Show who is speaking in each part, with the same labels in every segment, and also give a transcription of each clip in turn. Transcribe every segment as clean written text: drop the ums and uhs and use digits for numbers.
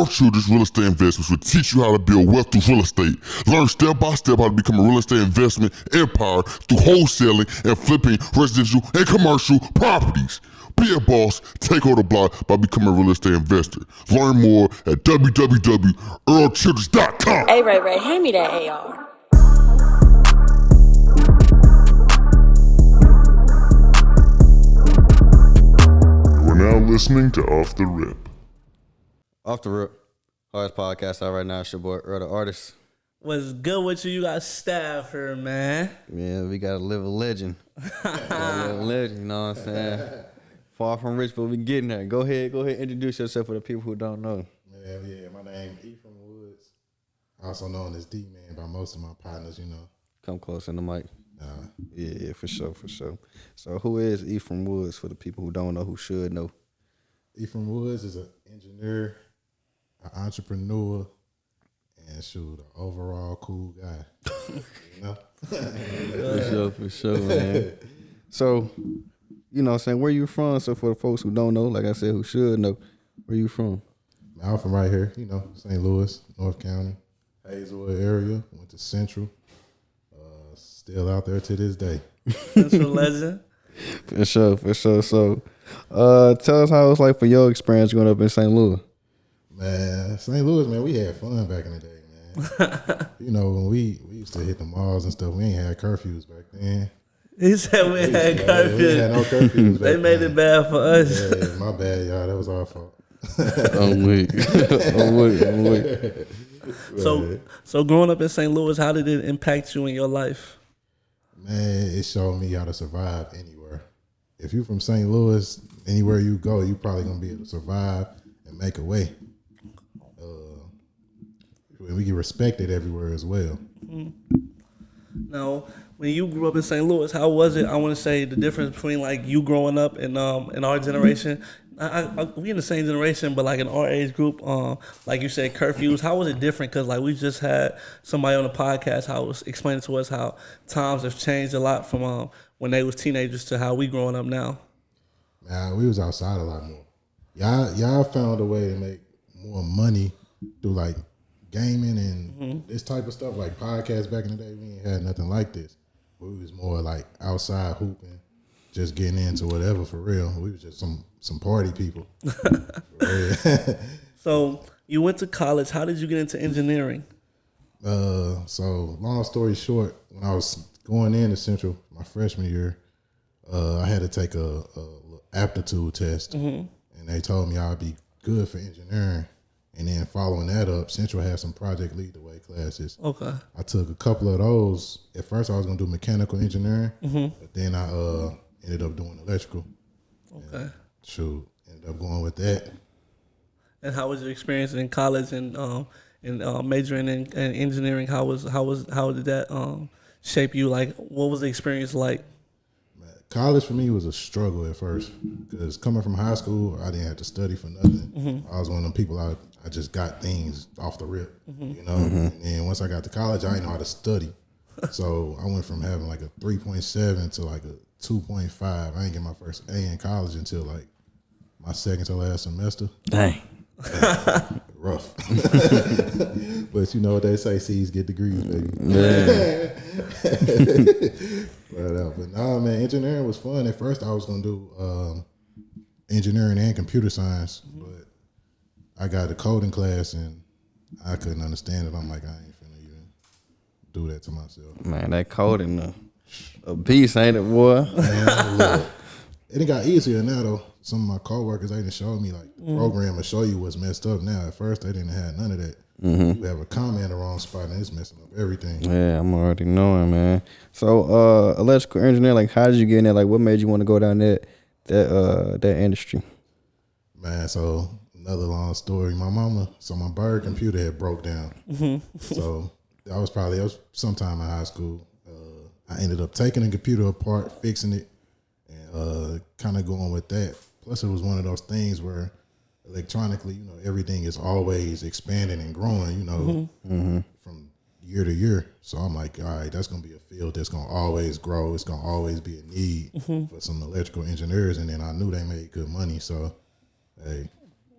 Speaker 1: Earl Children's Real Estate Investments will teach you how to build wealth through real estate. Learn step by step how to become a real estate investment empire through wholesaling and flipping residential and commercial properties. Be a boss, take over the block by becoming a real estate investor. Learn more at www.earlchildrens.com.
Speaker 2: Hey, Ray, hand me that AR.
Speaker 1: You are now listening to Off the Rip.
Speaker 3: Off the Rip, hardest podcast out right now. It's your boy Earl The Artist.
Speaker 4: What's good with you? You got staff here, man.
Speaker 3: Yeah, we gotta live a legend. You know what I'm saying? Far from rich, but we getting there. Go ahead, introduce yourself for the people who don't know.
Speaker 5: Yeah, my name is Ephraim Woods, also known as D-Man by most of my partners, you know.
Speaker 3: Come close in the mic. Yeah, for sure. So who is Ephraim Woods for the people who don't know, who should know?
Speaker 5: Ephraim Woods is an engineer, an entrepreneur, and an overall cool guy. You know?
Speaker 3: For sure, man. So, you know what I'm saying, where you from? So for the folks who don't know, like I said, who should know, where you from?
Speaker 5: I'm from right here, you know, St. Louis, North County, Hazelwood area, went to Central, still out there to this day.
Speaker 4: Central legend.
Speaker 3: For sure. So, tell us how it was like for your experience growing up in St. Louis.
Speaker 5: Man, St. Louis, man, we had fun back in the day, man. You know, when we used to hit the malls and stuff, we ain't had curfews back then.
Speaker 4: He said we had curfews.
Speaker 5: We had no curfews back
Speaker 4: They made
Speaker 5: then.
Speaker 4: it bad for us.
Speaker 5: Yeah, my bad, y'all. That was our fault.
Speaker 3: I'm weak.
Speaker 4: So growing up in St. Louis, how did it impact you in your life?
Speaker 5: Man, it showed me how to survive anywhere. If you from St. Louis, anywhere you go, you probably gonna be able to survive and make a way. And we get respected everywhere as well.
Speaker 4: Mm-hmm. Now, when you grew up in St. Louis, how was it? I want to say the difference between like you growing up in our generation. We in the same generation, but like in our age group, like you said, curfews. How was it different? Because like we just had somebody on the podcast how was explaining to us how times have changed a lot from when they was teenagers to how we growing up now.
Speaker 5: Man, we was outside a lot more. Y'all found a way to make more money through like gaming and this type of stuff. Like podcasts back in the day, we ain't had nothing like this. We was more like outside hooping, just getting into whatever for real. We was just some party people. For real.
Speaker 4: So you went to college. How did you get into engineering?
Speaker 5: So long story short, when I was going into Central my freshman year, I had to take a aptitude test, and they told me I'd be good for engineering. And then following that up, Central had some project lead the way classes.
Speaker 4: Okay.
Speaker 5: I took a couple of those. At first, I was gonna do mechanical engineering, but then I ended up doing electrical.
Speaker 4: Okay.
Speaker 5: Ended up going with that.
Speaker 4: And how was your experience in college and majoring in engineering? How did that shape you? Like, what was the experience like?
Speaker 5: College for me was a struggle at first because coming from high school, I didn't have to study for nothing. I was one of them people, I just got things off the rip, you know? And then once I got to college, I didn't know how to study. So I went from having like a 3.7 to like a 2.5. I didn't get my first A in college until like my second to last semester.
Speaker 3: Dang.
Speaker 5: Rough. But you know what they say, C's get degrees, baby.
Speaker 3: Yeah.
Speaker 5: But no, man, engineering was fun. At first, I was gonna do engineering and computer science, but I got a coding class and I couldn't understand it. I'm like, I ain't finna even do that to myself.
Speaker 3: Man, that coding a beast, ain't it, boy?
Speaker 5: Man, look, it got easier now though. Some of my coworkers, they didn't show me like the program to show you what's messed up now. At first, they didn't have none of that. You have a comment in the wrong spot and it's messing up everything.
Speaker 3: Yeah, I'm already knowing, man. So, electrical engineer, like, how did you get in there? Like, what made you want to go down that industry?
Speaker 5: Man, so another long story. My bird computer had broke down. So that was sometime in high school. I ended up taking the computer apart, fixing it, and kind of going with that. Plus, it was one of those things where electronically, you know, everything is always expanding and growing, you know, from year to year. So I'm like, all right, that's going to be a field that's going to always grow. It's going to always be a need for some electrical engineers. And then I knew they made good money. So, hey,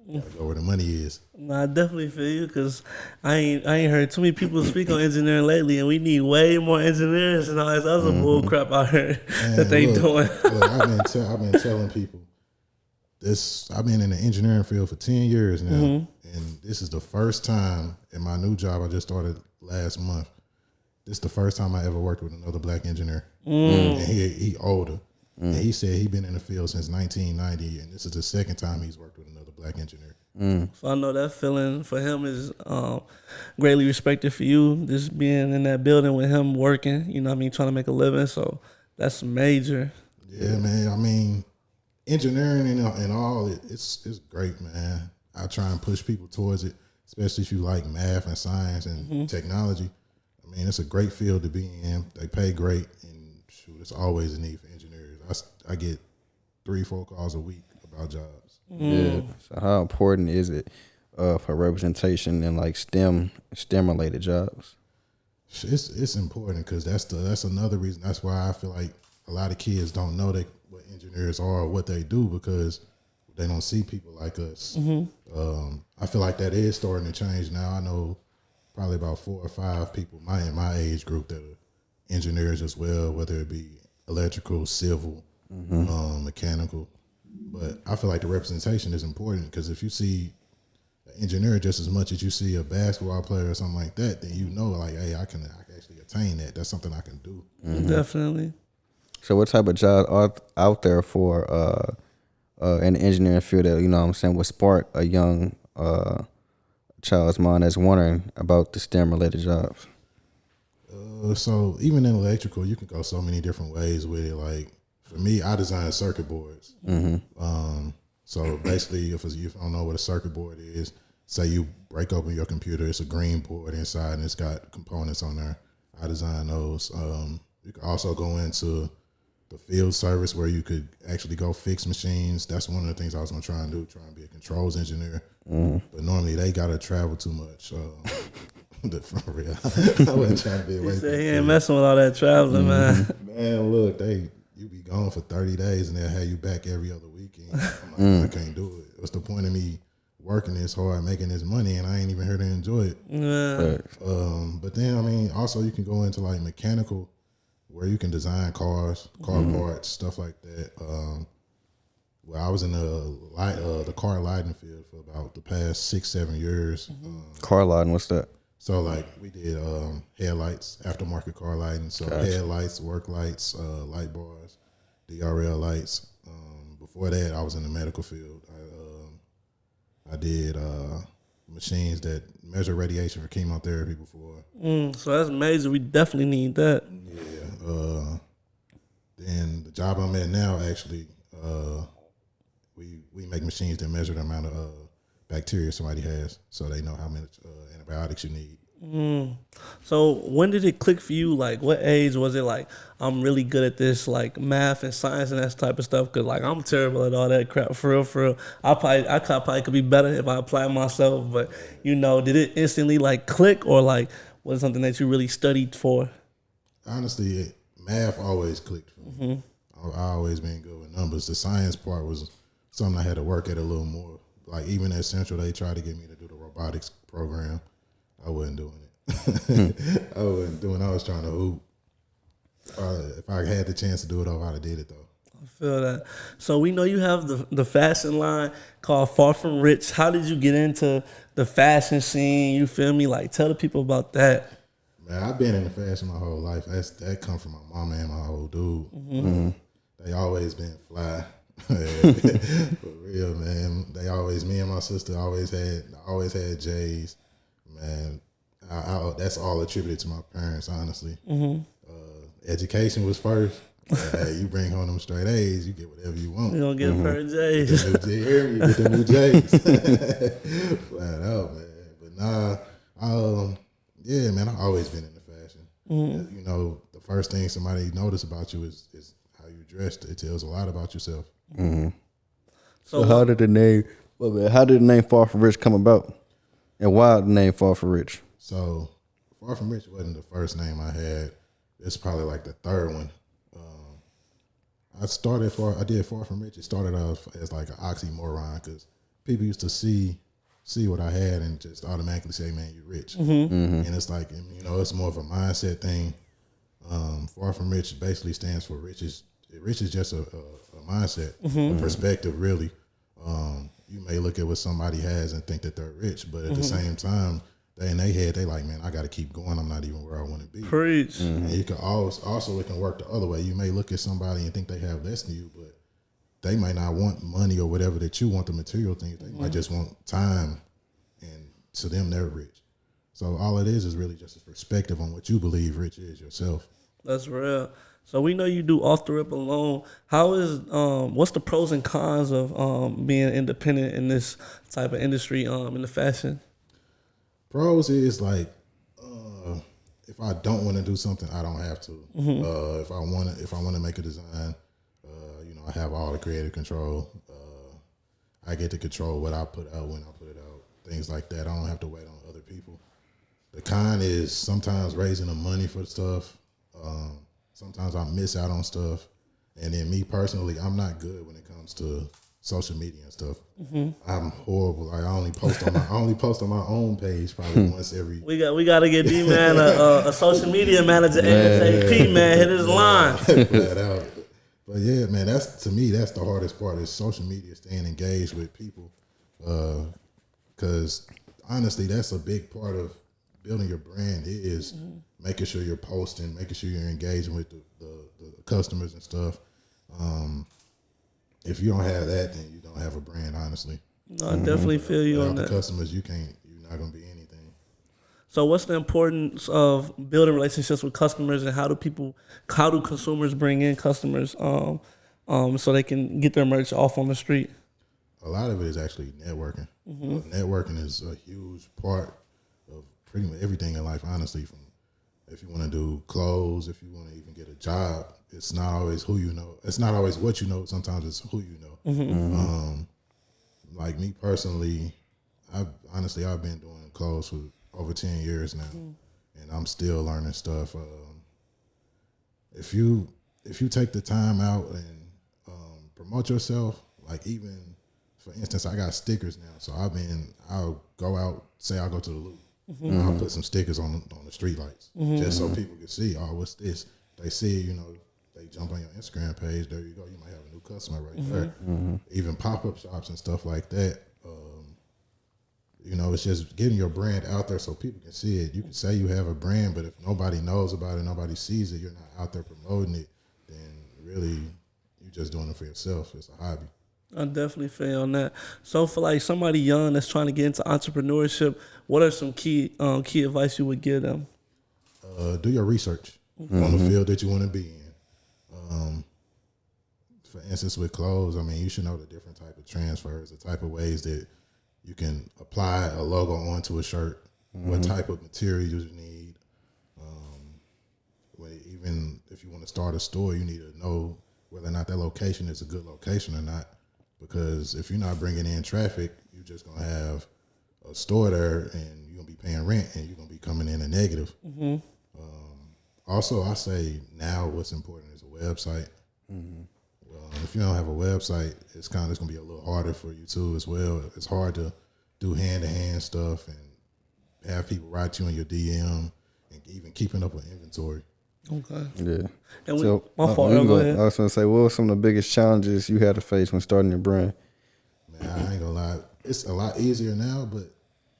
Speaker 5: Gotta go where the money is.
Speaker 4: No, I definitely feel you because I ain't heard too many people speak on engineering lately, and we need way more engineers and all this other bull crap out here that they doing.
Speaker 5: Look, I've been telling people this. I've been in the engineering field for 10 years now, and this is the first time in my new job I just started last month. This is the first time I ever worked with another black engineer, and he older. And he said he been in the field since 1990, and this is the second time he's worked with another black engineer.
Speaker 4: So I know that feeling for him is greatly respected for you, just being in that building with him working, you know what I mean, trying to make a living. So that's major.
Speaker 5: Yeah, man. I mean, engineering and all, it's great, man. I try and push people towards it, especially if you like math and science and technology. I mean, it's a great field to be in. They pay great, and shoot, it's always a need for engineers. I get 3-4 calls a week about jobs.
Speaker 3: Yeah. So how important is it for representation in like STEM related jobs?
Speaker 5: It's important because that's another reason. That's why I feel like a lot of kids don't know what engineers are or what they do because they don't see people like us. I feel like that is starting to change now. I know probably about 4 or 5 people in my age group that are engineers as well, whether it be electrical, civil, mechanical. But I feel like the representation is important because if you see an engineer just as much as you see a basketball player or something like that, then you know, like, hey, I can actually attain that. That's something I can do.
Speaker 4: Definitely.
Speaker 3: So what type of jobs are out there for in the engineering field that, you know what I'm saying, would spark a young child's mind that's wondering about the STEM related jobs?
Speaker 5: So even in electrical, you can go so many different ways with it. Like for me, I design circuit boards. So basically, if you don't know what a circuit board is, say you break open your computer, it's a green board inside and it's got components on there. I design those. You can also go into the field service where you could actually go fix machines. That's one of the things I was gonna try and do, try and be a controls engineer. But normally they gotta travel too much. For real. I wasn't trying to be away.
Speaker 4: He said he ain't messing with all that traveling, man.
Speaker 5: Man, look, you be gone for 30 days and they'll have you back every other weekend. I'm like, I can't do it. What's the point of me working this hard, making this money, and I ain't even here to enjoy it? But then, I mean, also you can go into like mechanical where you can design cars, car parts, stuff like that. Well, I was in the car lighting field for about the past 6-7 years.
Speaker 3: Car lighting, what's that?
Speaker 5: So like we did headlights, aftermarket car lighting. So headlights, work lights, light bars, DRL lights. Before that, I was in the medical field. I did machines that measure radiation for chemotherapy before.
Speaker 4: So that's major. We definitely need that.
Speaker 5: Yeah. Then the job I'm at now, actually, we make machines that measure the amount of bacteria somebody has, so they know how many antibiotics you need.
Speaker 4: So when did it click for you? Like, what age was it? Like, I'm really good at this, like math and science and that type of stuff. Cause like I'm terrible at all that crap. For real. I probably could be better if I apply myself. But you know, did it instantly like click, or like was it something that you really studied for?
Speaker 5: Honestly, math always clicked for me. I always been good with numbers. The science part was something I had to work at a little more. Like even at Central, they tried to get me to do the robotics program. I wasn't doing it. I wasn't doing it. I was trying to hoop. If I had the chance to do it, I'd have did it though.
Speaker 4: I feel that. So we know you have the fashion line called Far From Rich. How did you get into the fashion scene? You feel me? Like tell the people about that.
Speaker 5: Man, I've been in the fashion my whole life. That come from my mama and my old dude. They always been fly. For real, man. Me and my sister always had J's. Man, that's all attributed to my parents, honestly. Education was first. Hey, you bring home them straight A's, you get whatever you want.
Speaker 4: You don't get a pair of J's.
Speaker 5: You get the new J's. Flat out, man. But nah, yeah, man, I've always been into fashion. You know, the first thing somebody notice about you is how you dressed. It tells a lot about yourself.
Speaker 3: So how did the name Far From Rich come about? And why the name Far From Rich?
Speaker 5: So Far From Rich wasn't the first name I had. It's probably like the third one. I did Far From Rich. It started off as like an oxymoron because people used to see what I had and just automatically say, "Man, you're rich." And it's like, you know, it's more of a mindset thing. Far from rich basically stands for rich is just a mindset, a perspective, really. You may look at what somebody has and think that they're rich, but at the same time, they in their head, they like, man, I got to keep going. I'm not even where I want to be.
Speaker 4: Preach.
Speaker 5: And you can also it can work the other way. You may look at somebody and think they have less than you, but they might not want money or whatever that you want, the material things. They might just want time, and to them, they're rich. So all it is really just a perspective on what you believe rich is yourself.
Speaker 4: That's real. So we know you do off the rip alone. How is what's the pros and cons of being independent in this type of industry in the fashion?
Speaker 5: Pros is like, if I don't want to do something, I don't have to. If I want to make a design, you know, I have all the creative control. I get to control what I put out, when I put it out, things like that. I don't have to wait on other people. The con is sometimes raising the money for stuff. Sometimes I miss out on stuff. And then me personally, I'm not good when it comes to social media and stuff. I'm horrible. I only post on my own page probably once every.
Speaker 4: We got to get D-Man a social media manager ASAP, man. Hit his line.
Speaker 5: Flat out. But yeah, man, that's the hardest part is social media, staying engaged with people. Because honestly, that's a big part of building your brand is making sure you're posting, making sure you're engaging with the customers and stuff. If you don't have that, then you don't have a brand, honestly.
Speaker 4: No, I definitely feel you on
Speaker 5: Without
Speaker 4: that.
Speaker 5: the customers, you're not going to be anything.
Speaker 4: So what's the importance of building relationships with customers, and how do consumers bring in customers so they can get their merch off on the street?
Speaker 5: A lot of it is actually networking. Networking is a huge part of pretty much everything in life, honestly. From if you want to do clothes, if you want to even get a job, it's not always who you know. It's not always what you know. Sometimes it's who you know. Like me personally, I've been doing clothes for over 10 years now, and I'm still learning stuff. If you take the time out and promote yourself, like even for instance, I got stickers now, so I'll go out, say I'll go to the Loop, I'll put some stickers on the street lights just so people can see, oh, what's this? They see, you know, they jump on your Instagram page. There you go. You might have a new customer right there. Even pop-up shops and stuff like that. You know, it's just getting your brand out there so people can see it. You can say you have a brand, but if nobody knows about it, nobody sees it, you're not out there promoting it, then really you're just doing it for yourself. It's a hobby.
Speaker 4: I definitely feel on that. So for like somebody young that's trying to get into entrepreneurship, what are some key advice you would give them?
Speaker 5: Do your research on the field that you want to be in. For instance, with clothes, I mean, you should know the different type of transfers, the type of ways that you can apply a logo onto a shirt, what type of materials you need. Even if you want to start a store, you need to know whether or not that location is a good location or not. Because if you're not bringing in traffic, you're just going to have a store there and you're going to be paying rent and you're going to be coming in a negative. Also, I say now what's important is a website. If you don't have a website, it's going to be a little harder for you too as well. It's hard to do hand-to-hand stuff and have people write you in your DM and even keeping up with inventory.
Speaker 4: Okay.
Speaker 3: Yeah.
Speaker 4: And
Speaker 3: So
Speaker 4: my fault.
Speaker 3: I
Speaker 4: Go ahead.
Speaker 3: was going to say, what were some of the biggest challenges you had to face when starting your brand?
Speaker 5: Man, I ain't gonna lie, it's a lot easier now, but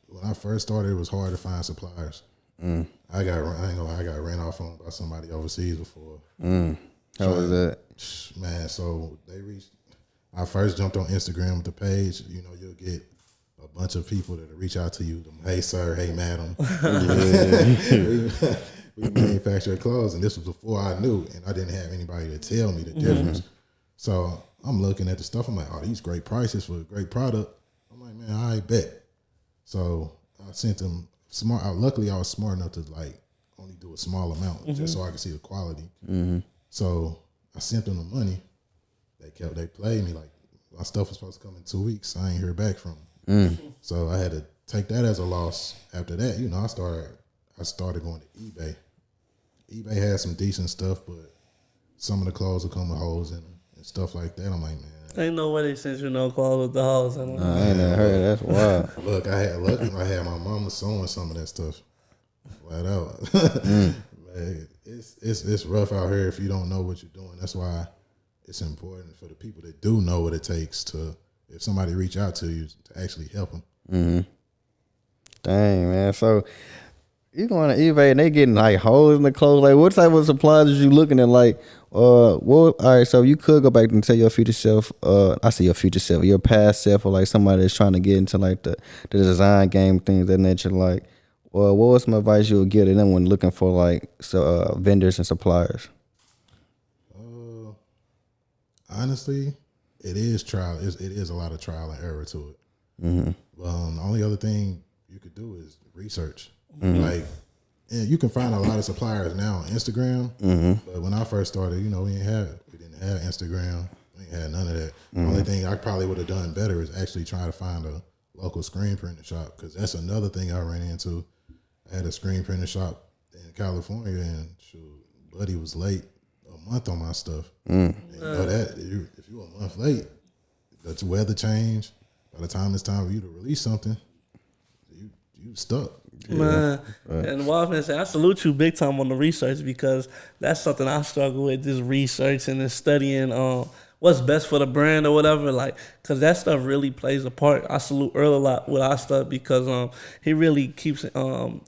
Speaker 5: when I first started, it was hard to find suppliers. I ain't gonna lie, I got ran off on by somebody overseas before.
Speaker 3: How was that?
Speaker 5: Man, so I first jumped on Instagram with the page. You know, you'll get a bunch of people that'll reach out to you. Hey, sir. Hey, madam. We manufacture clothes, and this was before I knew, and I didn't have anybody to tell me the difference. So I'm looking at the stuff. I'm like, oh, these great prices for a great product. I'm like, man, I bet. So I sent them luckily, I was smart enough to like only do a small amount just so I could see the quality. So I sent them the money. They played me like my stuff was supposed to come in 2 weeks. I ain't hear back from them. So I had to take that as a loss. After that, you know, I started going to eBay. eBay had some decent stuff, but some of the clothes will come with holes in them and stuff like that. I'm like, man,
Speaker 4: Ain't no way they sent you no clothes with the hoes.
Speaker 3: I ain't never heard of that. That's wild.
Speaker 5: Look, I had my mama sewing some of that stuff. Flat out. Man, it's rough out here if you don't know what you're doing. That's why it's important for the people that do know what it takes to, if somebody reach out to you, to actually help them.
Speaker 3: Mm-hmm. Dang, man. So you going to eBay and they getting like holes in the clothes. Like, what type of supplies is you looking at? Like, all right. So you could go back and tell your future self. I say your future self, your past self, or like somebody that's trying to get into like the design game, things that nature. Like, what was some advice you would give to them when looking for like vendors and suppliers?
Speaker 5: Honestly, it is trial. It is a lot of trial and error to it.
Speaker 3: Mm-hmm.
Speaker 5: The only other thing you could do is research. Like, and you can find a lot of suppliers now on Instagram. But when I first started, we didn't have Instagram. We didn't have none of that. The only thing I probably would have done better is actually try to find a local screen printing shop, because that's another thing I ran into. I had a screen printing shop in California, and shoot, buddy was late a month on my stuff. And you know that if you're a month late, the weather change. By the time it's time for you to release something, you stuck.
Speaker 4: Man, and what I was gonna say, I salute you big time on the research, because that's something I struggle with, just researching and studying what's best for the brand or whatever, like, because that stuff really plays a part. I salute Earl a lot with our stuff, because he really keeps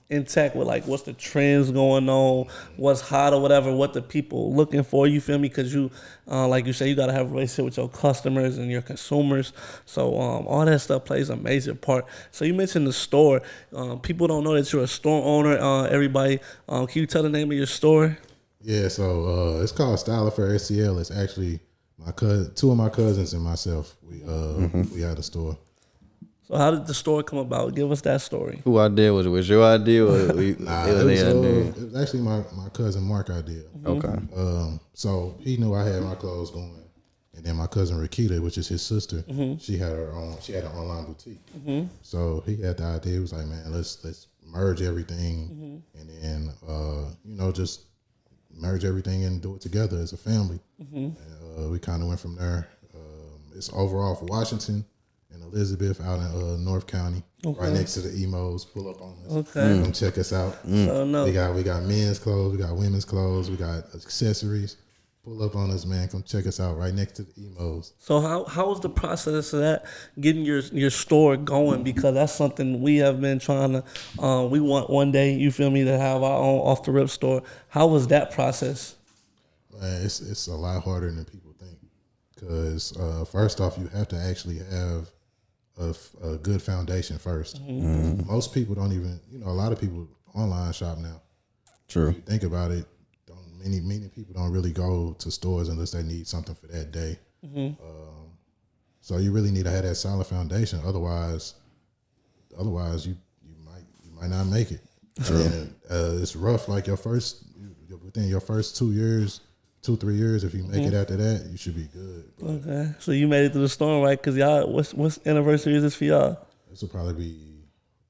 Speaker 4: intact with like what's the trends going on, what's hot or whatever, what the people looking for, you feel me? Because you like you say, you got to have a relationship with your customers and your consumers, so all that stuff plays a major part. So you mentioned the store. People don't know that you're a store owner. Everybody, can you tell the name of your store?
Speaker 5: Yeah, so it's called Style Affair STL. It's actually my cousin, two of my cousins and myself. We had a store.
Speaker 4: So how did the store come about? Give us that story.
Speaker 3: Who idea was it? Was your idea or
Speaker 5: It was actually my cousin Mark's idea.
Speaker 3: Okay.
Speaker 5: So he knew I had my clothes going, and then my cousin Rakita, which is his sister, she had an online boutique. So he had the idea. He was like, man, let's merge everything, and then just merge everything and do it together as a family. And, we kind of went from there. It's over off Washington and Elizabeth out in North County, right next to the Emos. Pull up on us.
Speaker 4: Okay.
Speaker 5: Come check us out.
Speaker 4: Oh, no.
Speaker 5: We got men's clothes, we got women's clothes, we got accessories. Pull up on us, man. Come check us out right next to the Emos.
Speaker 4: So how was the process of that, getting your store going? Because that's something we have been trying to, we want one day, you feel me, to have our own off the rip store. How was that process?
Speaker 5: Man, it's a lot harder than people think, because first off, you have to actually have a good foundation first. Most people don't even, a lot of people online shop now.
Speaker 3: True.
Speaker 5: If you think about it, many people don't really go to stores unless they need something for that day. So you really need to have that solid foundation. Otherwise you might not make it. And it's rough. Like within your first 2-3 years, if you make it after that, you should be good. But
Speaker 4: Okay. So you made it through the storm, right? Because y'all, what's anniversary is this for y'all?
Speaker 5: this will probably be,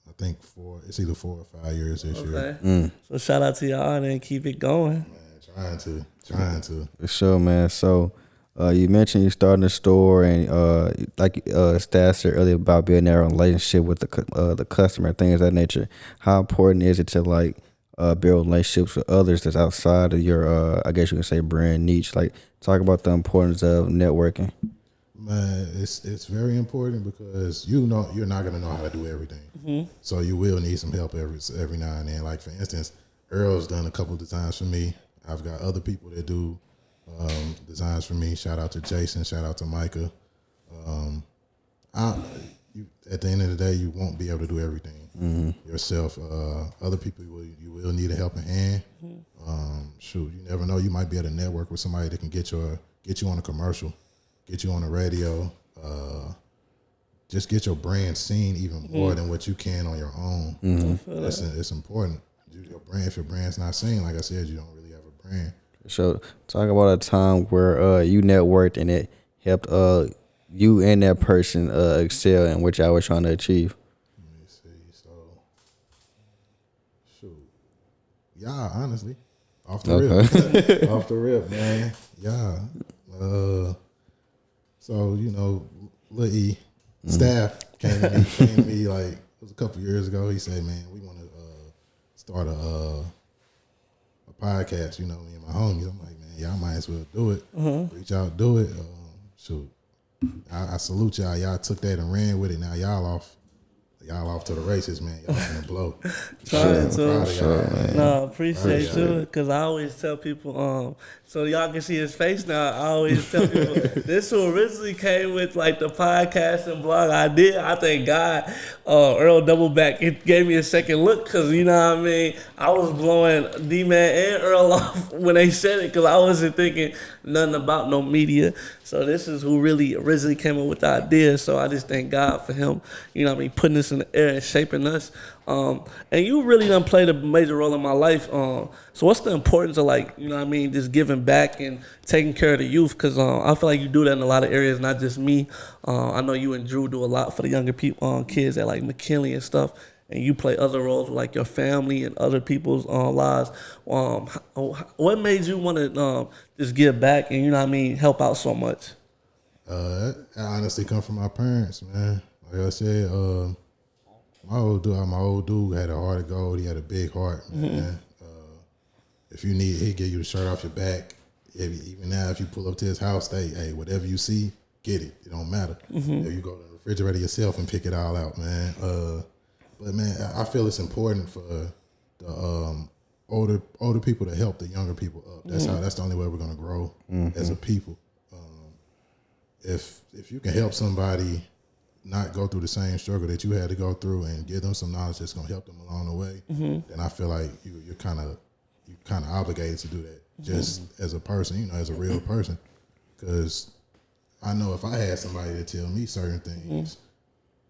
Speaker 5: I think, it's either 4 or 5 years this year.
Speaker 4: Okay. So shout out to y'all and keep it going.
Speaker 5: Man, trying to.
Speaker 3: For sure, man. So you mentioned you starting a store, and like Stas said earlier about building that relationship with the customer, things of that nature. How important is it to like build relationships with others that's outside of your, I guess you can say, brand niche? Like, talk about the importance of networking.
Speaker 5: Man, it's very important, because you're not gonna know how to do everything. So you will need some help every now and then. Like, for instance, Earl's done a couple of designs for me. I've got other people that do designs for me. Shout out to Jason. Shout out to Micah. At the end of the day, you won't be able to do everything yourself. Other people, you will need a helping hand. You never know. You might be able to network with somebody that can get you on a commercial, get you on the radio, just get your brand seen even more than what you can on your own. It's important. If your brand's not seen, like I said, you don't really have a brand.
Speaker 3: So talk about a time where you networked and it helped you and that person excel in what y'all were trying to achieve.
Speaker 5: Let me see. So, yeah, honestly, off the rip, man. Yeah. So, you know, Lil E, staff came to me like, it was a couple years ago. He said, man, we want to start a podcast, you know, me and my homies. I'm like, man, y'all might as well do it. Reach out, do it. Shoot. I salute y'all. Y'all took that and ran with it. Now y'all off to the races, man. Y'all gonna blow.
Speaker 4: Trying to.
Speaker 5: Proud of y'all, man.
Speaker 4: No, appreciate you. Because I always tell people, so y'all can see his face now. I always tell people, this who originally came with like the podcast and blog idea. I thank God, Earl Doubleback, it gave me a second look because, you know what I mean? I was blowing D-Man and Earl off when they said it because I wasn't thinking nothing about no media. So this is who really originally came up with the idea. So I just thank God for him, you know what I mean, putting this in the air and shaping us. And you really done played a major role in my life. So what's the importance of, like, you know what I mean, just giving back and taking care of the youth? Because I feel like you do that in a lot of areas, not just me. I know you and Drew do a lot for the younger people, kids at like McKinley and stuff. And you play other roles with like your family and other people's lives. What made you want to just give back and, you know what I mean, help out so much?
Speaker 5: I honestly come from my parents, man. Like I said, my old dude had a heart of gold. He had a big heart, man. If you need, he'd get you the shirt off your back. Even now, if you pull up to his house, hey, whatever you see, get it. It don't matter. If you go to the refrigerator yourself and pick it all out, man. But man, I feel it's important for the older people to help the younger people up. That's the only way we're gonna grow as a people. If you can help somebody not go through the same struggle that you had to go through and give them some knowledge that's gonna help them along the way, then I feel like you're kind of obligated to do that just as a person, you know, as a real person. Because I know if I had somebody to tell me certain things,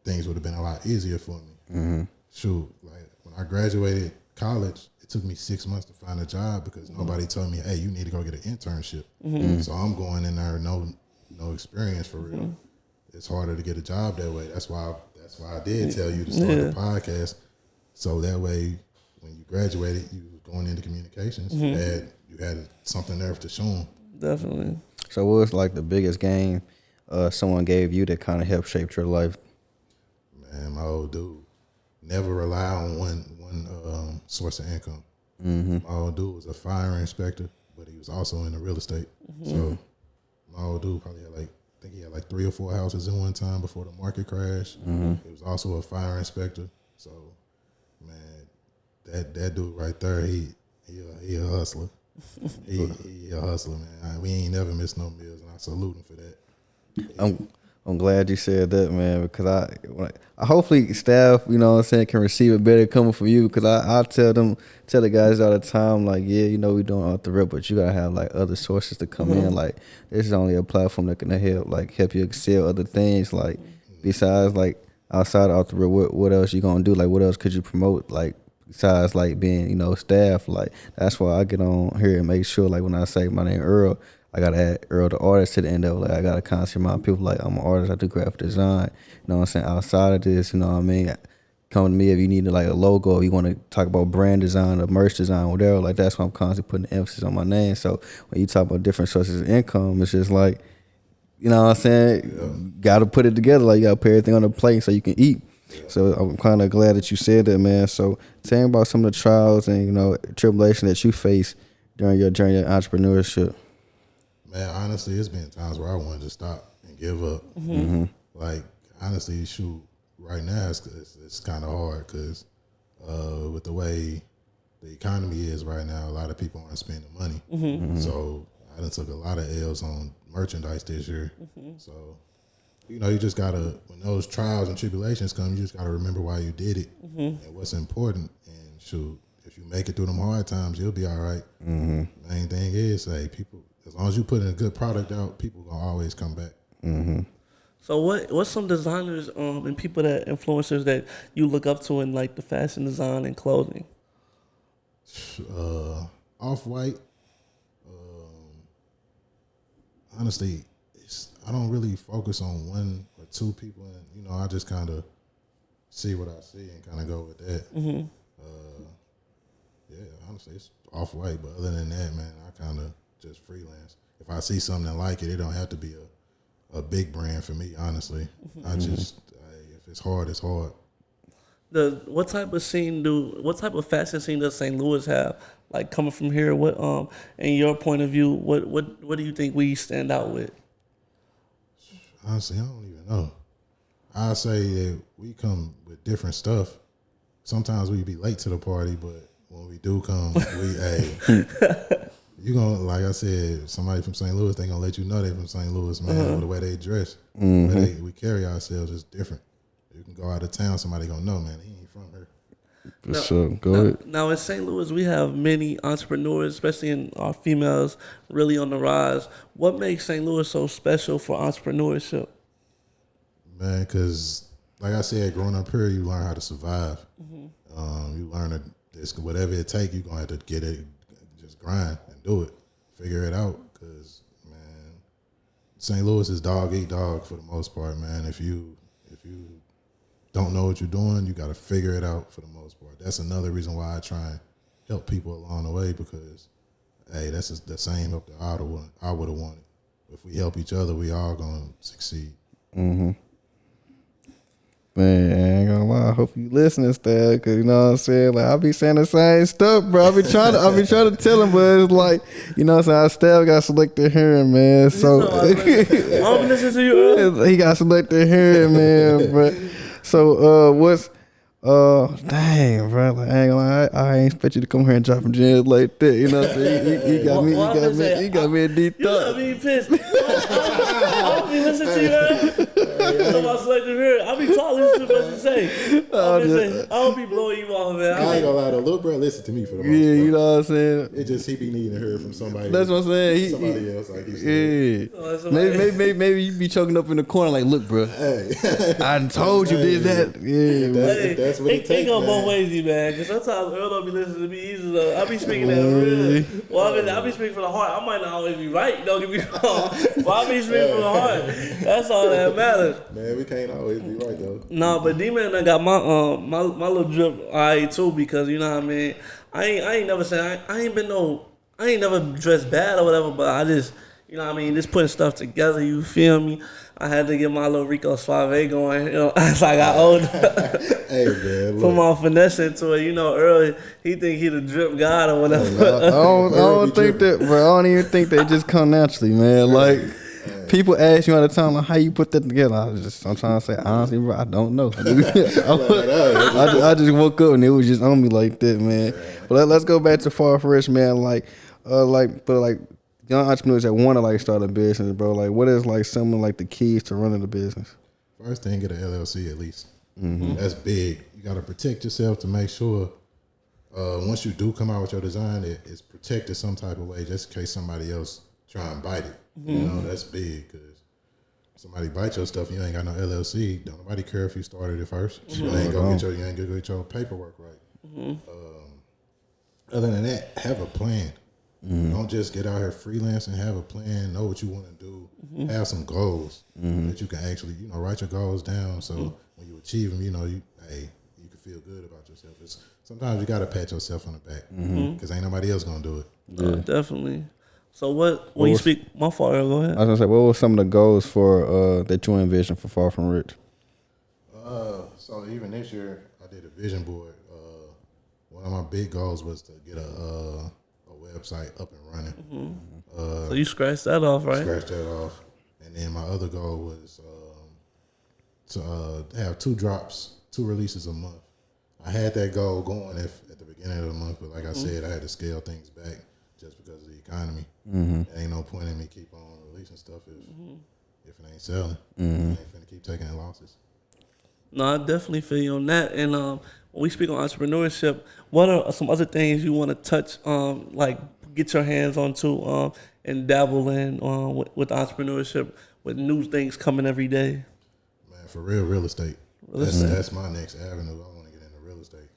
Speaker 5: things would have been a lot easier for me. Shoot, like when I graduated college, it took me 6 months to find a job because nobody told me, hey, you need to go get an internship. So I'm going in there, no experience for real. It's harder to get a job that way. That's why I did tell you to start the podcast. So that way, when you graduated, you was going into communications. You had something there to show them.
Speaker 4: Definitely.
Speaker 3: So what was like the biggest game someone gave you that kind of helped shape your life?
Speaker 5: Man, my old dude. Never rely on one source of income. My old dude was a fire inspector, but he was also in the real estate. So my old dude probably had I think he had like 3 or 4 houses in one time before the market crashed. He was also a fire inspector. So man, that dude right there, he a hustler. he a hustler, man. We ain't never missed no meals, and I salute him for that.
Speaker 3: I'm glad you said that, man, because I hopefully staff, you know what I'm saying, can receive it better coming from you, because I tell the guys all the time, like, yeah, you know, we doing off the rip, but you gotta have like other sources to come in. Like, this is only a platform that can help you excel other things, like besides like outside off the rip. What else you gonna do? Like, what else could you promote? Like, besides like being, you know, staff. Like, that's why I get on here and make sure, like, when I say my name Earl, I gotta add Earl the Artist to the end of it. Like, I gotta constantly remind people, like, I'm an artist, I do graphic design. You know what I'm saying? Outside of this, you know what I mean? Come to me if you need like a logo, you want to talk about brand design or merch design, whatever. Like, that's why I'm constantly putting the emphasis on my name. So when you talk about different sources of income, it's just like, you know what I'm saying? Gotta put it together. Like, you gotta put everything on the plate so you can eat. So I'm kind of glad that you said that, man. So tell me about some of the trials and, you know, tribulation that you faced during your journey of entrepreneurship.
Speaker 5: Man, honestly, it's been times where I wanted to stop and give up. Like, honestly, shoot, right now it's kind of hard because with the way the economy is right now, a lot of people aren't spending money. So I done took a lot of L's on merchandise this year. So, you know, you just gotta, when those trials and tribulations come, you just gotta remember why you did it and what's important. And shoot, if you make it through them hard times, you'll be all right. Main thing is, like, people, as long as you put in a good product out, people gonna always come back.
Speaker 4: So what's some designers and people that influencers that you look up to in like the fashion design and clothing?
Speaker 5: Off-White. Honestly, I don't really focus on one or two people, and you know, I just kind of see what I see and kind of go with that. Yeah, honestly, it's Off-White, but other than that, man, I kind of just freelance. If I see something I like it don't have to be a big brand for me, honestly. I just if it's hard, it's hard.
Speaker 4: What type of fashion scene does St. Louis have? Like coming from here, what in your point of view, what do you think we stand out with?
Speaker 5: Honestly, I don't even know. I say that we come with different stuff. Sometimes we be late to the party, but when we do come, you gonna, like I said, somebody from St. Louis, they gonna let you know they from St. Louis, man. With the way they dress, the way we carry ourselves is different. You can go out of town, somebody gonna know, man, he ain't from here.
Speaker 3: For sure. Go ahead.
Speaker 4: Now in St. Louis, we have many entrepreneurs, especially in our females, really on the rise. What makes St. Louis so special for entrepreneurship?
Speaker 5: Man, because like I said, growing up here, you learn how to survive. You learn that whatever it takes, you're going to have to get it, just grind and do it, figure it out. Because, man, St. Louis is dog eat dog for the most part, man. If you don't know what you're doing, you got to figure it out for the most part. That's another reason why I try and help people along the way, because, hey, that's just the same help that I would have wanted. If we help each other, we all going to succeed.
Speaker 3: Man, I ain't gonna lie. I hope you listening, Stab, cause you know what I'm saying. Like I be saying the same stuff, bro. I be trying to tell him, but it's like, you know what I'm saying. Stab got selective hearing, man. So
Speaker 4: I'm listening to you.
Speaker 3: He got selective hearing, man, bro. So what's dang, bro. Like, I ain't gonna lie. I ain't expect you to come here and drop gems like that. You know what I'm saying? He got me in deep thought.
Speaker 4: You got me pissed. I'll be listening to you, man. Somebody selective hearing. I'll be talking, listen to what you say. I don't be blowing you off, man.
Speaker 5: I ain't gonna lie, though. Little bro listen to me for the most part.
Speaker 3: You know what I'm saying?
Speaker 5: It just, he be needing to hear from somebody.
Speaker 3: That's what I'm saying.
Speaker 5: Somebody else, like you said.
Speaker 3: Yeah. Maybe you be choking up in the corner like, look, bro.
Speaker 5: Hey.
Speaker 3: I done told you did that. Yeah,
Speaker 5: That's what it takes,
Speaker 4: It go
Speaker 5: man.
Speaker 4: both ways, man. Because sometimes Earl don't be listening to me either. I be speaking that real. Well, I be speaking from the heart. I might not always be right. Don't get me wrong. But I be speaking from the heart. That's all that matters.
Speaker 5: Man, we can't always be right, though.
Speaker 4: No, but D-Man done got my little drip alright too, because you know what I mean. I ain't never said I ain't never dressed bad or whatever, but I just, you know what I mean, just putting stuff together. You feel me? I had to get my little Rico Suave going, you know, as I got older.
Speaker 5: Hey, man,
Speaker 4: Put my finesse into it. You know, Earl, he think he the drip god or whatever.
Speaker 3: I don't think that, bro. I don't even think they just come naturally, man. Like, people ask you all the time, like, how you put that together? I'm trying to say, honestly, bro, I don't know. I just woke up and it was just on me like that, man. But let's go back to Far Fresh, man. Like young entrepreneurs that want to like start a business, bro. Like, what is like some of like the keys to running a business?
Speaker 5: First thing, get an LLC at least. That's big. You got to protect yourself to make sure once you do come out with your design, it's protected some type of way, just in case somebody else try and bite it. You know, that's big, because somebody bite your stuff, you ain't got no LLC. Don't nobody care if you started it first. You ain't gonna get your paperwork right. Other than that, have a plan. Don't just get out here freelancing. Have a plan. Know what you want to do. Have some goals that you can actually, you know, write your goals down. So when you achieve them, you know, you can feel good about yourself. Sometimes you gotta pat yourself on the back, because ain't nobody else gonna do it.
Speaker 4: Yeah. Definitely. So when you speak, my fault, Earl, go ahead.
Speaker 3: I was gonna say, what were some of the goals for that you envisioned for Far From Rich?
Speaker 5: So even this year, I did a vision board. One of my big goals was to get a website up and running.
Speaker 4: So you scratched that off, right?
Speaker 5: Scratch that off. And then my other goal was to have 2 releases a month. I had that goal going at the beginning of the month, but like I said, I had to scale things back just because of the economy. There ain't no point in me keep on releasing stuff if it ain't selling. I ain't finna keep taking losses.
Speaker 4: No, I definitely feel you on that. And when we speak on entrepreneurship, what are some other things you want to touch, like get your hands onto and dabble in with entrepreneurship, with new things coming every day?
Speaker 5: Man, for real estate. That's my next avenue. I want to get into real estate.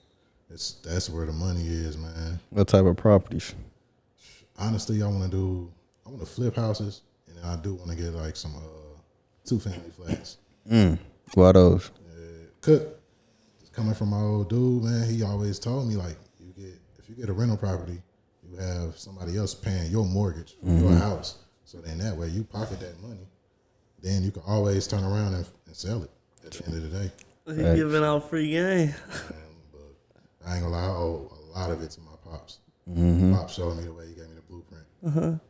Speaker 5: That's where the money is, man.
Speaker 3: What type of properties?
Speaker 5: Honestly, I want to flip houses, and I do want to get like some 2-family flats.
Speaker 3: What are those?
Speaker 5: Cook, coming from my old dude, man, he always told me, like, if you get a rental property, you have somebody else paying your mortgage for your house. So then that way you pocket that money, then you can always turn around and sell it at the end of the day.
Speaker 4: He giving out free game.
Speaker 5: But I ain't gonna lie, I owe a lot of it to my pops. Pops showed me the way. He gave me the blueprint.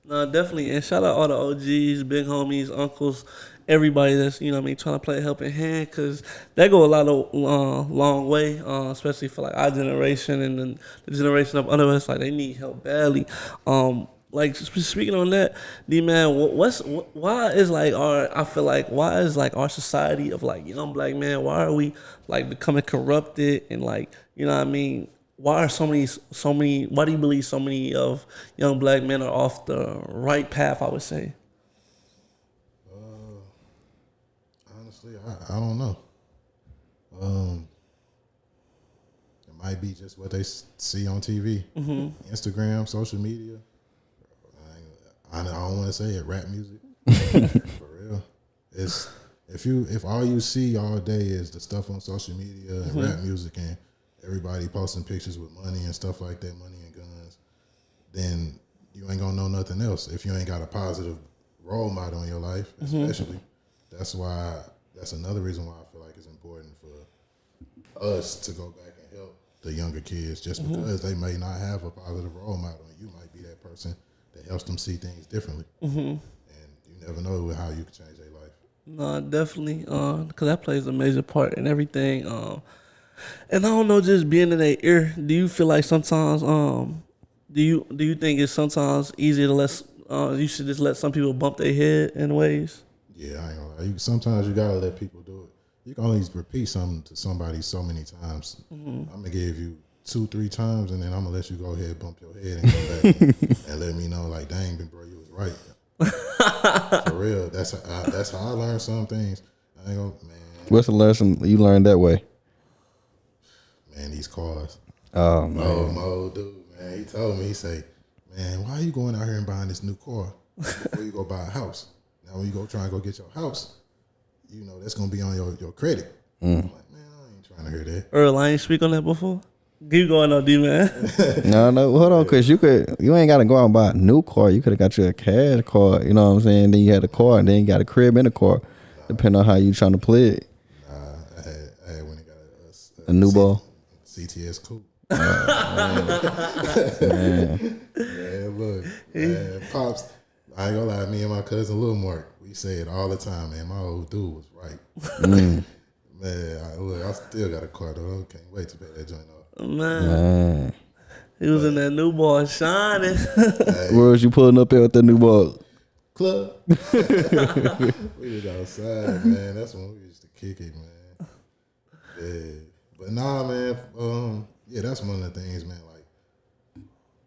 Speaker 4: No, definitely. And shout out all the OGs, big homies, uncles, everybody that's, you know what I mean, trying to play a helping hand, because that go a long way, especially for like our generation and then the generation up under us. Like, they need help badly. Like, speaking on that, D-Man, why is like our society of like young black men, why are we like becoming corrupted and like, you know what I mean? Why are so many, why do you believe so many of young black men are off the right path, I would say?
Speaker 5: Honestly, I don't know. It might be just what they see on TV, Instagram, social media. I don't want to say it, rap music. For real. It's if all you see all day is the stuff on social media and rap music and everybody posting pictures with money and stuff like that, money and guns, then you ain't gonna know nothing else if you ain't got a positive role model in your life, especially. That's another reason why I feel like it's important for us to go back and help the younger kids, just because they may not have a positive role model, and you might be that person that helps them see things differently. And you never know how you can change their life. No,
Speaker 4: definitely, because that plays a major part in everything. And I don't know, just being in their ear, do you feel like sometimes, do you think it's sometimes easier to you should just let some people bump their head in ways?
Speaker 5: Yeah, I ain't gonna lie. Sometimes you gotta let people do it. You can only repeat something to somebody so many times. I'm gonna give you 2-3 times, and then I'm gonna let you go ahead, bump your head, and come back and let me know, like, dang, bro, you was right. For real, that's how I learned some things. I ain't gonna, man.
Speaker 3: What's the lesson you learned that way?
Speaker 5: Man, these cars.
Speaker 3: Oh, man.
Speaker 5: My old dude, man, he told me, he say, man, why are you going out here and buying this new car before you go buy a house? Now, when you go try and go get your house, you know, that's going to be on your credit. I'm like, man, I ain't trying to hear that.
Speaker 4: Earl, I ain't speak on that before. Keep going on, D-Man.
Speaker 3: No, hold on, because you ain't got to go out and buy a new car. You could have got you a cash car, you know what I'm saying? Then you had a car, and then you got a crib and a car, depending on how you trying to play it.
Speaker 5: I had when he got
Speaker 3: a new ball.
Speaker 5: CTS coupe.
Speaker 3: Man,
Speaker 5: look, man, Pops, I ain't gonna lie, me and my cousin Lil Mark, we say it all the time, man. My old dude was right. Man, I still got a car though. I can't wait to pay that joint off.
Speaker 4: Man. He was in that new ball shining.
Speaker 3: Where was you pulling up there with the new ball?
Speaker 5: Club. We was outside, man. That's when we used to kick it, man. Yeah. But nah, man, yeah, that's one of the things, man. Like,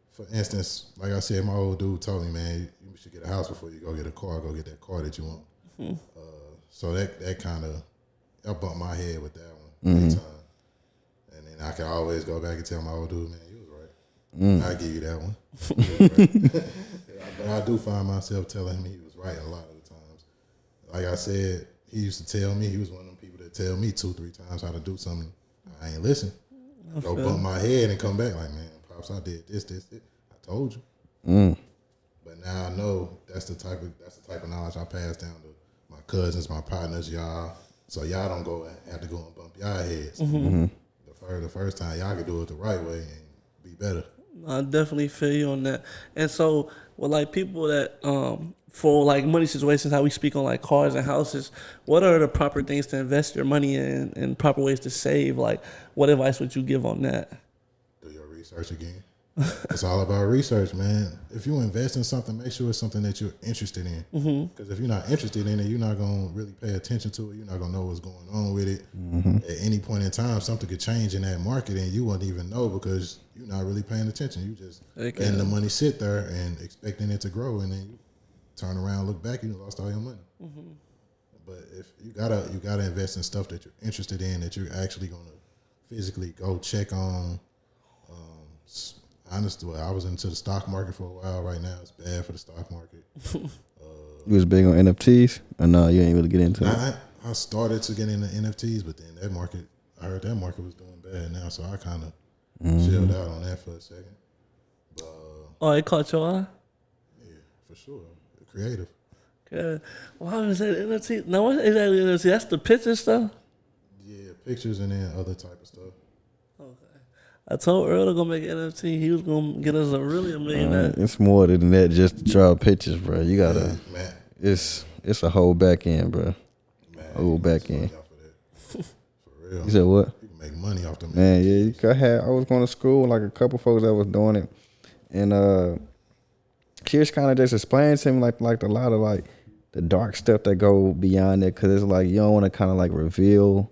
Speaker 5: for instance, like I said, my old dude told me, man, you should get a house before you go get a car. Go get that car that you want. So that kind of, I bumped my head with that one big time. And then I can always go back and tell my old dude, man, you was right. I'll give you that one. You was right. But I do find myself telling him he was right a lot of the times. Like I said, he used to tell me, he was one of them people that tell me 2-3 times how to do something. I ain't listen. Go bump my head and come back like, man, Pops, I did this. I told you. But now I know that's the type of knowledge I pass down to my cousins, my partners, y'all. So y'all don't have to go and bump y'all heads. The first time y'all can do it the right way and be better.
Speaker 4: I definitely feel you on that. And so, with like people that for like money situations, how we speak on like cars and houses, what are the proper things to invest your money in and proper ways to save? Like, what advice would you give on that?
Speaker 5: Do your research again. It's all about research, man. If you invest in something, make sure it's something that you're interested in. Because if you're not interested in it, you're not going to really pay attention to it. You're not going to know what's going on with it. At any point in time, something could change in that market and you won't even know because you're not really paying attention. You just letting the money sit there and expecting it to grow, and then you turn around, look back, you lost all your money. But if you gotta invest in stuff that you're interested in, that you're actually going to physically go check on. Honestly, I was into the stock market for a while. Right now, it's bad for the stock market.
Speaker 3: You was big on NFTs? Or no, you ain't really get into it?
Speaker 5: I started to get into NFTs, but then I heard that market was doing bad now, so I kind of chilled out on that for a second. But,
Speaker 4: it caught your eye?
Speaker 5: Yeah, for sure. Creative.
Speaker 4: Okay. Well, how is that NFT? No, what is that NFT? That's the picture stuff?
Speaker 5: Yeah, pictures and then other type of stuff.
Speaker 4: I told Earl to go make an NFT. He was gonna get us a million.
Speaker 3: It's more than that. Just to draw pictures, bro. You gotta.
Speaker 5: Man,
Speaker 3: It's a whole back end, bro. Whole back end.
Speaker 5: for real.
Speaker 3: You said what?
Speaker 5: You can make money off them.
Speaker 3: Man, yeah. I was going to school with like a couple folks that was doing it, and she was kind of just explaining to me like a lot of like the dark stuff that go beyond it, because it's like you don't want to kind of like reveal.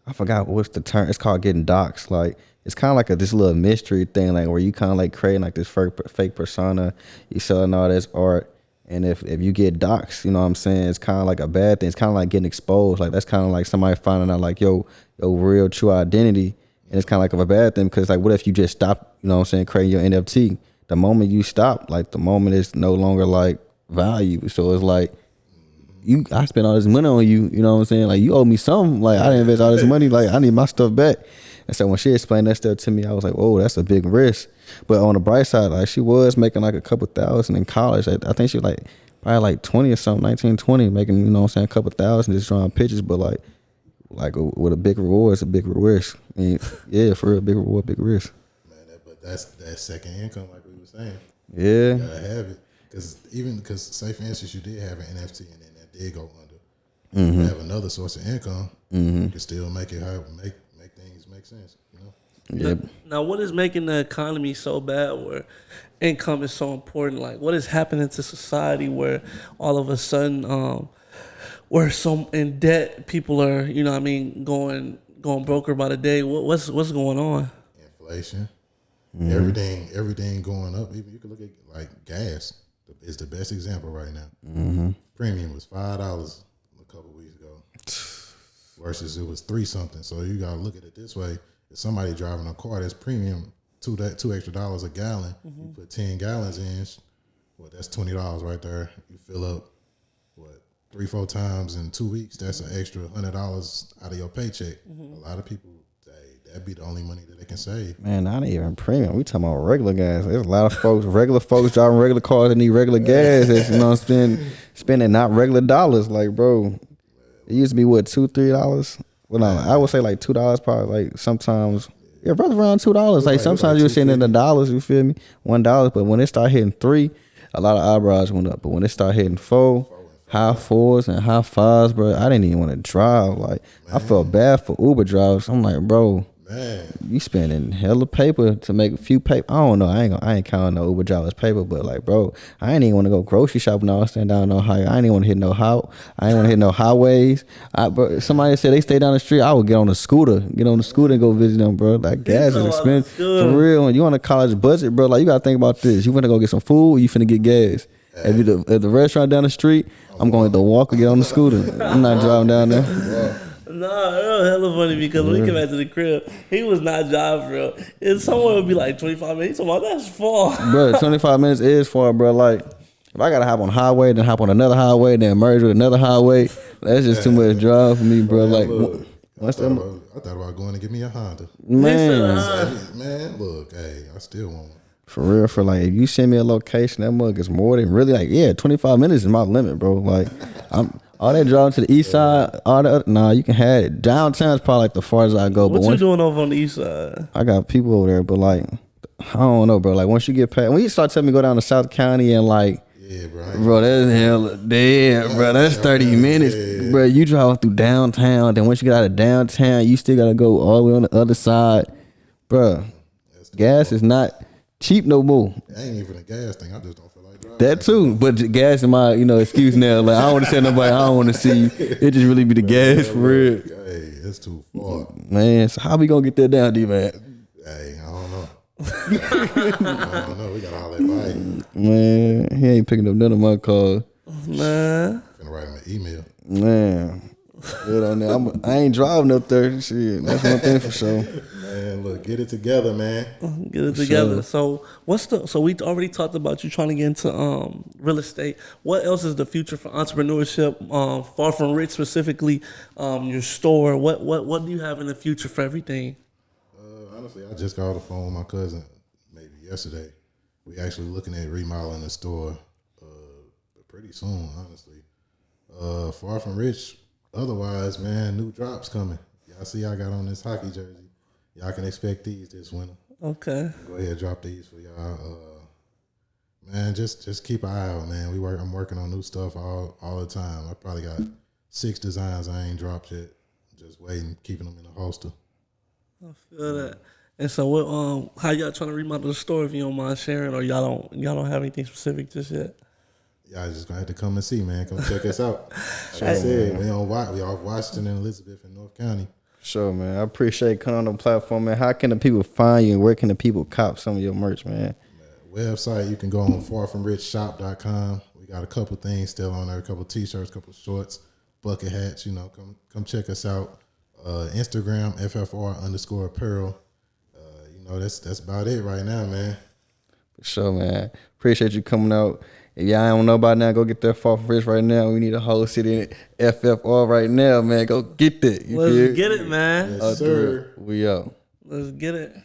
Speaker 3: I forgot what's the term. It's called getting doxxed. Like it's kind of like this little mystery thing, like where you kind of like creating like this fake persona. You selling all this art, and if you get doxxed, you know what I'm saying, it's kind of like a bad thing. It's kind of like getting exposed. Like that's kind of like somebody finding out like your real true identity, and it's kind of like a bad thing, because like what if you just stop, you know what I'm saying, creating your NFT? The moment you stop, like the moment it's no longer like value. So it's like I spent all this money on you, you know what I'm saying? Like you owe me something. Like I didn't invest all this money. Like I need my stuff back. And so when she explained that stuff to me, I was like, "Whoa, that's a big risk." But on the bright side, like she was making like a couple thousand in college. I think she was like probably like 20 or something, 19, 20, making, you know what I'm saying, a couple thousand just drawing pictures. But like with a big reward, it's a big risk. I mean, yeah, for a big reward, big risk.
Speaker 5: Man, but that's that second income, like we were saying.
Speaker 3: Yeah,
Speaker 5: You gotta have it, because say for instance you did have an NFT and then that did go under.
Speaker 3: Mm-hmm.
Speaker 5: You have another source of income. You can still make it make things make sense. You know.
Speaker 3: yeah.
Speaker 4: Now, what is making the economy so bad where income is so important? Like, what is happening to society where all of a sudden, we're so in debt, people are, you know what I mean, going broker by the day? What's going on?
Speaker 5: Inflation, everything going up. Even you can look at like gas is the best example right now. Premium was $5 a couple weeks ago, versus it was $3 something. So you gotta look at it this way: if somebody driving a car that's premium, $2 extra a gallon, you put 10 gallons in, well, that's $20 right there. You fill up 3-4 times in 2 weeks. That's an extra $100 out of your paycheck. A lot of people, that'd be the only money that they can save.
Speaker 3: Man, not even premium. We talking about regular gas. There's a lot of folks, regular folks driving regular cars that need regular gas. That's, you know, spending not regular dollars. Like, bro, it used to be what, $2-3? Well, no, I would say like $2 probably. Like sometimes, yeah, brother, around $2. Like sometimes you're sitting in the dollars. You feel me? $1. But when it start hitting 3, a lot of eyebrows went up. But when it start hitting 4, high 4s and high 5s, bro, I didn't even want to drive. Like, I felt bad for Uber drivers. I'm like, bro, you spending hella paper to make a few paper. I don't know. I ain't counting no Uber drivers paper, but like, bro, I ain't even want to go grocery shopping. I was standing down no highway. I ain't even want to hit no I ain't want to hit no highways. Bro, somebody said they stay down the street. I would get on the scooter and go visit them, bro. Like gas is expensive for real. And you on a college budget, bro. Like you gotta think about this. You finna go get some food. You finna get gas. If the restaurant down the street, I'm going to walk or get on the scooter. I'm not driving down there.
Speaker 4: Nah, Earl hella funny because when he came back to the crib, he was not driving, bro. And someone would be like 25 minutes. He's talking about, that's far.
Speaker 3: Bro, 25 minutes is far, bro. Like, if I got to hop on a highway, then hop on another highway, then merge with another highway, that's just too much drive for me, bro. Like,
Speaker 5: I thought about going to get me a Honda.
Speaker 3: Man,
Speaker 5: look, hey, I still want one.
Speaker 3: For real, for like, if you send me a location, that mug is more than really like, yeah, 25 minutes is my limit, bro. Like, all that driving to the east side, all that, nah, you can have it. Downtown's probably like the farthest I go.
Speaker 4: What you doing over on the east side?
Speaker 3: I got people over there, but like, I don't know, bro. Like, once you get past, when you start telling me to go down to South County and like,
Speaker 5: yeah,
Speaker 3: bro, that's hell dead, bro. That's 30 minutes, bro. You driving through downtown, then once you get out of downtown, you still gotta go all the way on the other side, bro. Gas is not cheap no more.
Speaker 5: It ain't even a gas thing. I just don't feel like driving.
Speaker 3: That too, but gas is my, excuse now. Like, I don't want to say nobody, I don't want to see you. It just really be the gas for real.
Speaker 5: Hey, it's too far.
Speaker 3: Man, so how we gonna get that down, D-Man?
Speaker 5: Hey, I don't know. I don't know. We got all that bike.
Speaker 3: Man, he ain't picking up none of my calls.
Speaker 4: Man.
Speaker 5: Finna write him an email.
Speaker 3: Man. Good on there. I ain't driving up there. Shit, that's one thing for sure.
Speaker 5: Man, look, get it together, man.
Speaker 4: Get it together. Sure. So we already talked about you trying to get into real estate. What else is the future for entrepreneurship? Far from Rich specifically, your store. What do you have in the future for everything?
Speaker 5: Honestly, I just got off the phone with my cousin maybe yesterday. We actually looking at remodeling the store pretty soon, honestly. Far from rich. Otherwise, man, new drops coming. Y'all see I got on this hockey jersey. Y'all can expect these this winter.
Speaker 4: Okay.
Speaker 5: Go ahead, drop these for y'all. Man, just keep an eye out, man. I'm working on new stuff all the time. I probably got 6 designs I ain't dropped yet. Just waiting, keeping them in the holster.
Speaker 4: I feel that. And so, what? How y'all trying to remodel the store? If you don't mind sharing, or y'all don't have anything specific just yet?
Speaker 5: Y'all just gonna have to come and see, man. Come check us out. Like I said, we off Washington and Elizabeth in North County.
Speaker 3: Sure, man. I appreciate coming on the platform, man. How can the people find you, and where can the people cop some of your merch, man?
Speaker 5: Website, you can go on farfromrichshop.com. We got a couple things still on there, a couple t-shirts, a couple shorts, bucket hats. Come check us out. Instagram, FFR_apparel. That's about it right now, man.
Speaker 3: For sure, man. Appreciate you coming out. If y'all don't know about now, go get that Far From Rich right now. We need a whole city in FFR right now, man. Go get that.
Speaker 4: Let's get it, man.
Speaker 5: Yes, sir.
Speaker 3: We out.
Speaker 4: Let's get it.